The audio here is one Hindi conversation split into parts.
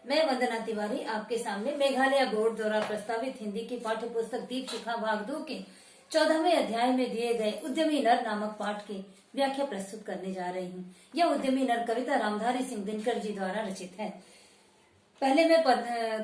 मैं वंदना तिवारी आपके सामने मेघालय बोर्ड द्वारा प्रस्तावित हिंदी की पाठ्य पुस्तक दीप शिखा भाग 2 के 14वें अध्याय में दिए गए उद्यमी नर नामक पाठ की व्याख्या प्रस्तुत करने जा रही हूँ। यह उद्यमी नर कविता रामधारी सिंह दिनकर जी द्वारा रचित है। पहले मैं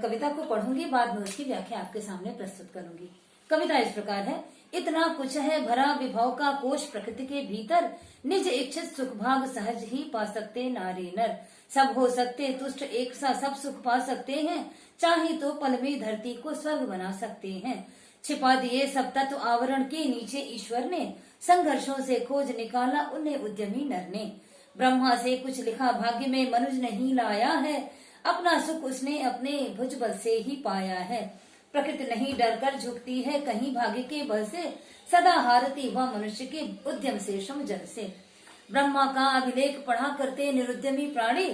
कविता को पढ़ूंगी, बाद में उसकी व्याख्या आपके सामने प्रस्तुत करूंगी। कविता इस प्रकार है। इतना कुछ है भरा विभव का कोश प्रकृति के भीतर, निज इच्छित सुख भाग सहज ही पा सकते नारी नर। सब हो सकते तुष्ट एक सा सब सुख पा सकते हैं, चाहे तो पल में धरती को स्वर्ग बना सकते हैं। छिपा दिए सब तत्व आवरण के नीचे ईश्वर ने, संघर्षों से खोज निकाला उन्हें उद्यमी नर ने। ब्रह्मा से कुछ लिखा भाग्य में मनुज नहीं लाया है, अपना सुख उसने अपने भुजबल से ही पाया है। प्रकृति नहीं डरकर झुकती है कहीं भाग्य के बल से, सदा हारती वह मनुष्य के उद्यम से श्रम जल से। ब्रह्मा का अभिलेख पढ़ा करते निरुद्यमी प्राणी,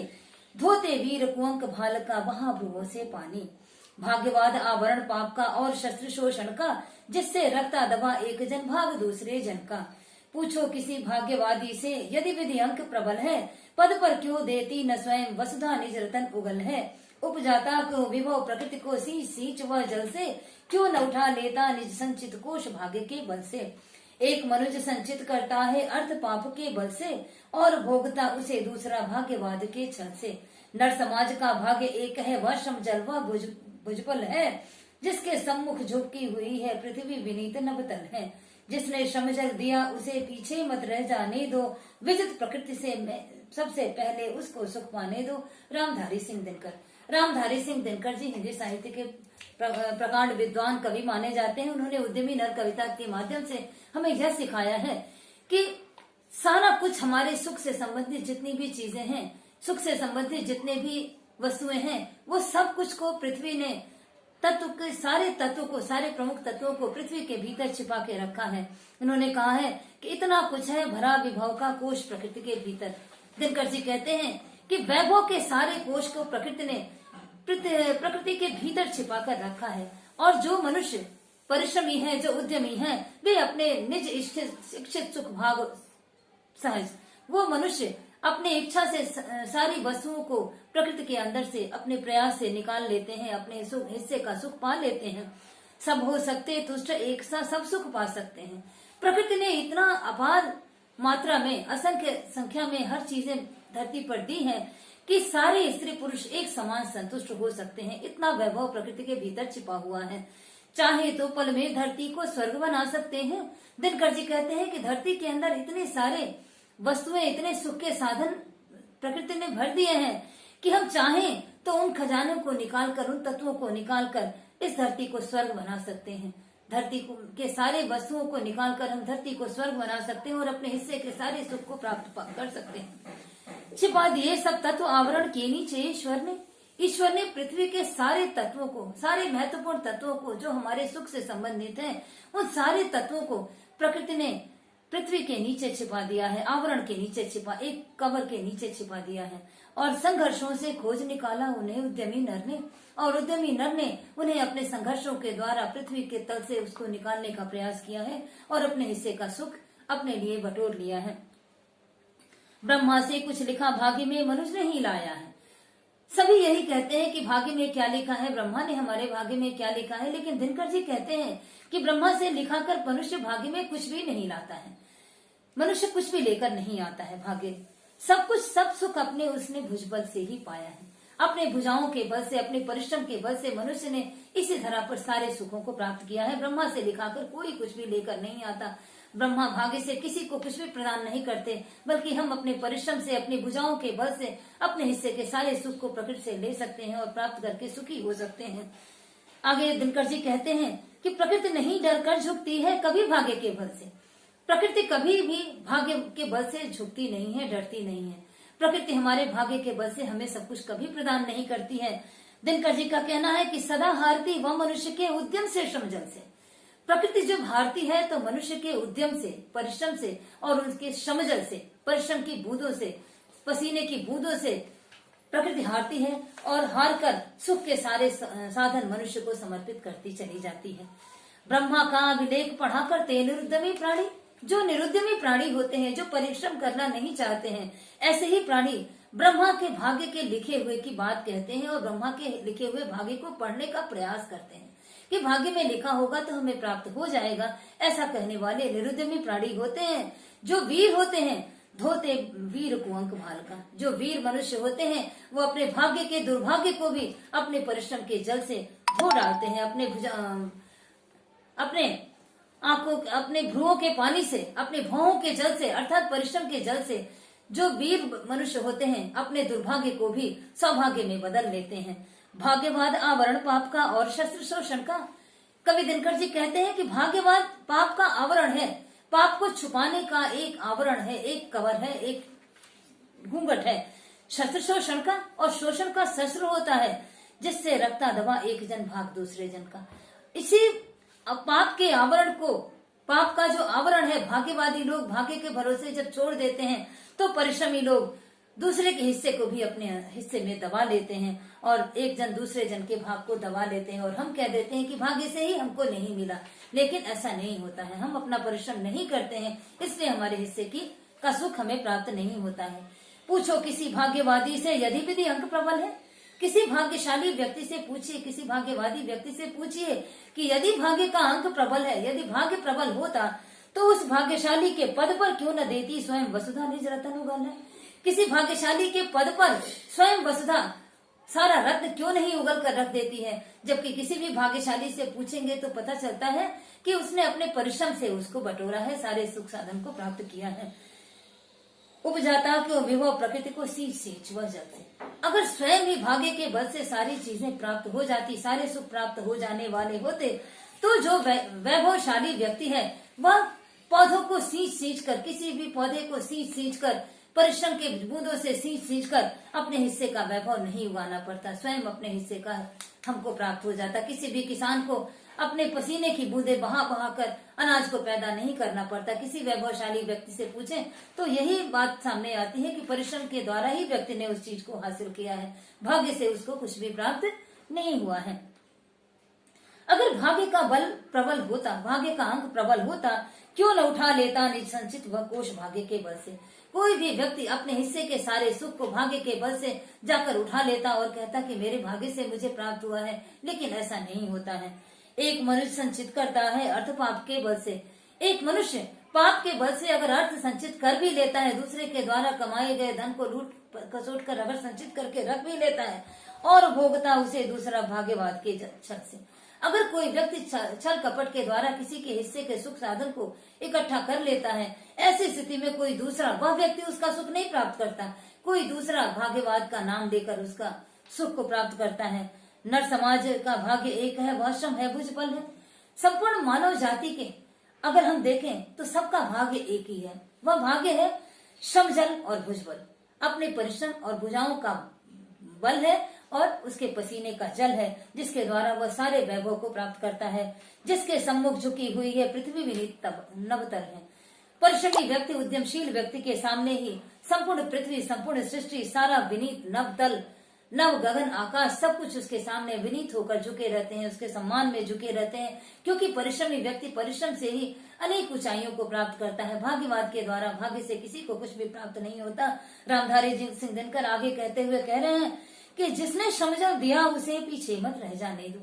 धोते वीर कुंक भाल का वहां भ्रुवों से पानी। भाग्यवाद आवरण पाप का और शस्त्र शोषण का, जिससे रखता दबा एक जन भाग दूसरे जन का। पूछो किसी भाग्यवादी से यदि विधि अंक प्रबल है, पद पर क्यों देती न स्वयं वसुधा निज रतन उगल है। उपजाता को विभव प्रकृति को सींच वह जल से, क्यों न उठा लेता निज संचित कोश भाग्य के बल से। एक मनुष्य संचित करता है अर्थ पाप के बल से, और भोगता उसे दूसरा भाग्यवाद के छल से। नर समाज का भाग्य एक है वह श्रम जल वह भुजबल है, जिसके सम्मुख झुकी हुई है पृथ्वी विनीत नवतल है। जिसने श्रम जल दिया उसे पीछे मत रह जाने दो, विजित प्रकृति से सबसे पहले उसको सुख पाने दो। रामधारी सिंह दिनकर। रामधारी सिंह दिनकर जी हिंदी साहित्य के प्रकांड विद्वान कवि माने जाते हैं। उन्होंने उद्यमी नर कविता के माध्यम से हमें यह सिखाया है कि सारा कुछ हमारे सुख से संबंधित जितनी भी चीजें हैं, सुख से संबंधित जितने भी वस्तुएं हैं, वो सब कुछ को पृथ्वी ने तत्व के सारे तत्वों को, सारे प्रमुख तत्वों को पृथ्वी के भीतर छिपा के रखा है। उन्होंने कहा है कि इतना कुछ है भरा विभव का कोश प्रकृति के भीतर। दिनकर जी कहते हैं कि वैभव के सारे कोश को प्रकृति ने प्रकृति के भीतर छिपा कर रखा है, और जो मनुष्य परिश्रमी है, जो उद्यमी है, वे अपने निज इच्छित सुख भाग सहज, वो मनुष्य अपने इच्छा से सारी वस्तुओं को प्रकृति के अंदर से अपने प्रयास से निकाल लेते हैं, अपने हिस्से का सुख पा लेते हैं। सब हो सकते तुष्ट एक सा सब सुख पा सकते हैं। प्रकृति ने इतना अपार मात्रा में, असंख्य संख्या में हर चीजें धरती पर दी है कि सारे स्त्री पुरुष एक समान संतुष्ट हो सकते हैं। इतना वैभव प्रकृति के भीतर छिपा हुआ है। चाहे तो पल में धरती को स्वर्ग बना सकते हैं। दिनकर जी कहते हैं कि धरती के अंदर इतने सारे वस्तुएं, इतने सुख के साधन प्रकृति ने भर दिए हैं कि हम चाहें तो उन खजानों को निकालकर, उन तत्वों को निकालकर इस धरती को स्वर्ग बना सकते हैं। धरती के सारे वस्तुओं को निकालकर हम धरती को स्वर्ग बना सकते हैं और अपने हिस्से के सारे सुख को प्राप्त कर सकते हैं। छिपा दिए सब तत्व आवरण के नीचे ईश्वर ने पृथ्वी के सारे तत्वों को, सारे महत्वपूर्ण तत्वों को, जो हमारे सुख से संबंधित हैं, उन सारे तत्वों को प्रकृति ने पृथ्वी के नीचे छिपा दिया है। आवरण के नीचे छिपा, एक कवर के नीचे छिपा दिया है। और संघर्षों से खोज निकाला उन्हें उद्यमी नर ने, और उद्यमी नर ने उन्हें अपने संघर्षों के द्वारा पृथ्वी के तल से उसको निकालने का प्रयास किया है और अपने हिस्से का सुख अपने लिए बटोर लिया है। ब्रह्मा से कुछ लिखा भाग्य में मनुष्य नहीं लाया है। सभी यही कहते हैं कि भाग्य में क्या लिखा है, ब्रह्मा ने हमारे भाग्य में क्या लिखा है, लेकिन दिनकर जी कहते हैं कि ब्रह्मा से लिखा कर मनुष्य भाग्य में कुछ भी नहीं लाता है। मनुष्य कुछ भी लेकर नहीं आता है भाग्य। सब कुछ, सब सुख अपने उसने भुजबल से ही पाया है। अपने भुजाओं के बल से, अपने परिश्रम के बल से मनुष्य ने इसी धरा पर सारे सुखों को प्राप्त किया है। ब्रह्मा से लिखाकर कोई कुछ भी लेकर नहीं आता। ब्रह्मा भाग्य से किसी को कुछ भी प्रदान नहीं करते, बल्कि हम अपने परिश्रम से, अपनी भुजाओं के बल से अपने हिस्से के सारे सुख को प्रकृति से ले सकते हैं और प्राप्त करके सुखी हो सकते हैं। आगे दिनकर जी कहते हैं कि प्रकृति नहीं डर कर झुकती है कभी भाग्य के बल से। प्रकृति कभी भी भाग्य के बल से झुकती नहीं है, डरती नहीं है। प्रकृति हमारे भाग्य के बल से हमें सब कुछ कभी प्रदान नहीं करती है। दिनकर जी का कहना है कि सदा हारती वह मनुष्य के उद्यम से श्रम जल से। प्रकृति जब हारती है तो मनुष्य के उद्यम से, परिश्रम से और उसके श्रम जल से, परिश्रम की बूंदों से, पसीने की बूंदों से प्रकृति हारती है, और हार कर सुख के सारे साधन मनुष्य को समर्पित करती चली जाती है। ब्रह्मा का अभिलेख पढ़ा करते निरुद्यमी प्राणी, जो निरुद्यमी प्राणी होते हैं, जो परिश्रम करना नहीं चाहते हैं, ऐसे ही प्राणी ब्रह्मा के भाग्य के लिखे हुए की बात कहते हैं और ब्रह्मा के लिखे हुए भाग्य को पढ़ने का प्रयास करते हैं कि भाग्य में लिखा होगा तो हमें प्राप्त हो जाएगा। ऐसा कहने वाले निरुद्यमी प्राणी होते हैं। जो वीर होते हैं धोते वीर कुंक भाल का, जो वीर मनुष्य होते हैं वो अपने भाग्य के दुर्भाग्य को भी अपने परिश्रम के जल से धो डालते हैं। अपने आंखों, अपने भ्रुओं के पानी से, अपने भौहों के जल से अर्थात परिश्रम के जल से जो वीर मनुष्य होते हैं अपने दुर्भाग्य को भी सौभाग्य में बदल लेते हैं। भाग्यवाद आवरण पाप का और शस्त्र शोषण का। कवि दिनकर जी कहते हैं कि भाग्यवाद पाप का आवरण है, पाप को छुपाने का एक आवरण है, एक कवर है, एक घूंघट है। शस्त्र शोषण का और शोषण का शस्त्र होता है जिससे रखता दबा एक जन भाग दूसरे जन का। इसी पाप के आवरण को, पाप का जो आवरण है, भाग्यवादी लोग भाग्य के भरोसे जब छोड़ देते हैं तो परिश्रमी लोग दूसरे के हिस्से को भी अपने हिस्से में दबा लेते हैं और एक जन दूसरे जन के भाग को दबा लेते हैं और हम कह देते हैं कि भाग्य से ही हमको नहीं मिला। लेकिन ऐसा नहीं होता है। हम अपना परिश्रम नहीं करते हैं इसलिए हमारे हिस्से का सुख हमें प्राप्त नहीं होता है। पूछो किसी भाग्यवादी से यदि विधि अंक प्रबल है। किसी भाग्यशाली व्यक्ति से पूछिए, किसी भाग्यवादी व्यक्ति से पूछिए कि यदि भाग्य का अंक प्रबल है, यदि भाग्य प्रबल होता तो उस भाग्यशाली के पद पर क्यों न देती स्वयं वसुधा निज रतन उगल है। किसी भाग्यशाली के पद पर स्वयं वसुधा सारा रत्न क्यों नहीं उगल कर रख देती है। जबकि किसी भी भाग्यशाली से पूछेंगे तो पता चलता है कि उसने अपने परिश्रम से उसको बटोरा है, सारे सुख साधन को प्राप्त किया है। उपजाता क्यों विभव प्रकृति को सींच सींच वह जलते। अगर स्वयं ही भाग्य के बल से सारी चीजें प्राप्त हो जाती, सारे सुख प्राप्त हो जाने वाले होते तो जो वैभवशाली व्यक्ति है वह पौधों को सींच सींच कर, किसी भी पौधे को सींच सींच कर, परिश्रम के बूंदों से सींच सींच कर अपने हिस्से का वैभव नहीं उगाना पड़ता, स्वयं अपने हिस्से का हमको प्राप्त हो जाता। किसी भी किसान को अपने पसीने की बूंदे बहा बहा कर अनाज को पैदा नहीं करना पड़ता। किसी वैभवशाली व्यक्ति से पूछें तो यही बात सामने आती है कि परिश्रम के द्वारा ही व्यक्ति ने उस चीज को हासिल किया है, भाग्य से उसको कुछ भी प्राप्त नहीं हुआ है। अगर भाग्य का बल प्रबल होता, भाग्य का अंक प्रबल होता, क्यों न उठा लेता निज संचित वह कोष भाग्य के बल से। कोई भी व्यक्ति अपने हिस्से के सारे सुख को भाग्य के बल से जाकर उठा लेता और कहता कि मेरे भाग्य से मुझे प्राप्त हुआ है, लेकिन ऐसा नहीं होता है। एक मनुष्य संचित करता है अर्थ पाप के बल से। एक मनुष्य पाप के बल से अगर अर्थ संचित कर भी लेता है, दूसरे के द्वारा कमाए गए धन को लूट खसोट कर अगर संचित करके रख भी लेता है और भोगता उसे दूसरा भाग्यवाद के छल से। अगर कोई व्यक्ति छल कपट के द्वारा किसी के हिस्से के सुख साधन को इकट्ठा कर लेता है, ऐसी स्थिति में कोई दूसरा वह व्यक्ति उसका सुख नहीं प्राप्त करता, कोई दूसरा भाग्यवाद का नाम देकर उसका सुख को प्राप्त करता है। नर समाज का भाग्य एक है, वह श्रम है, भुजबल है। संपूर्ण मानव जाति के अगर हम देखें तो सबका भाग्य एक ही है, वह भाग्य है श्रम जल और भुजबल। अपने परिश्रम और भुजाओं का बल है और उसके पसीने का जल है, जिसके द्वारा वह सारे वैभव को प्राप्त करता है। जिसके सम्मुख झुकी हुई है पृथ्वी विनीत नवतर है। परिश्रमी व्यक्ति, उद्यमशील व्यक्ति के सामने ही संपूर्ण पृथ्वी, संपूर्ण सृष्टि, सारा विनीत नवतल, नव गगन आकाश सब कुछ उसके सामने विनीत होकर झुके रहते हैं, उसके सम्मान में झुके रहते हैं। क्योंकि परिश्रमी व्यक्ति परिश्रम से ही अनेक ऊंचाइयों को प्राप्त करता है। भाग्यवाद के द्वारा भाग्य से किसी को कुछ भी प्राप्त नहीं होता। रामधारी सिंह दिनकर आगे कहते हुए कह रहे हैं कि जिसने श्रमजल दिया उसे पीछे मत रह जाने दो।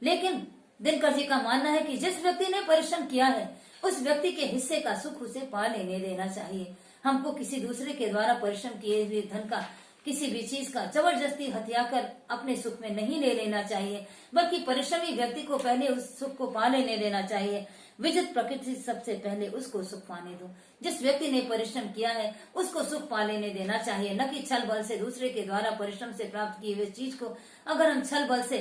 लेकिन दिनकर जी का मानना है कि जिस व्यक्ति ने परिश्रम किया है उस व्यक्ति के हिस्से का सुख उसे पा लेने देना चाहिए। हमको किसी दूसरे के द्वारा परिश्रम किए हुए धन का, किसी भी चीज का जबरदस्ती हथियाकर अपने सुख में नहीं ले लेना चाहिए, बल्कि परिश्रमी व्यक्ति को पहले उस सुख को पा लेने देना चाहिए। विजित प्रकृति सबसे पहले उसको सुख पाने दो। जिस व्यक्ति ने परिश्रम किया है उसको सुख पा लेने देना चाहिए, न कि छल बल से दूसरे के द्वारा परिश्रम से प्राप्त किए हुए चीज को अगर हम छल बल से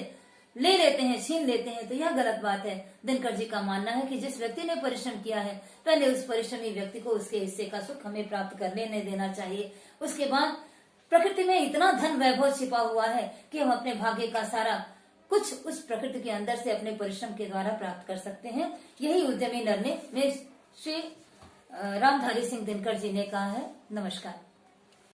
ले लेते हैं, छीन लेते हैं तो यह गलत बात है। दिनकर जी का मानना है कि जिस व्यक्ति ने परिश्रम किया है पहले उस परिश्रमी व्यक्ति को उसके हिस्से का सुख हमें प्राप्त कर लेने देना चाहिए। उसके बाद प्रकृति में इतना धन वैभव छिपा हुआ है कि हम अपने भाग्य का सारा कुछ उस प्रकृति के अंदर से अपने परिश्रम के द्वारा प्राप्त कर सकते हैं। यही उद्यमी नर ने श्री रामधारी सिंह दिनकर जी ने कहा है। नमस्कार।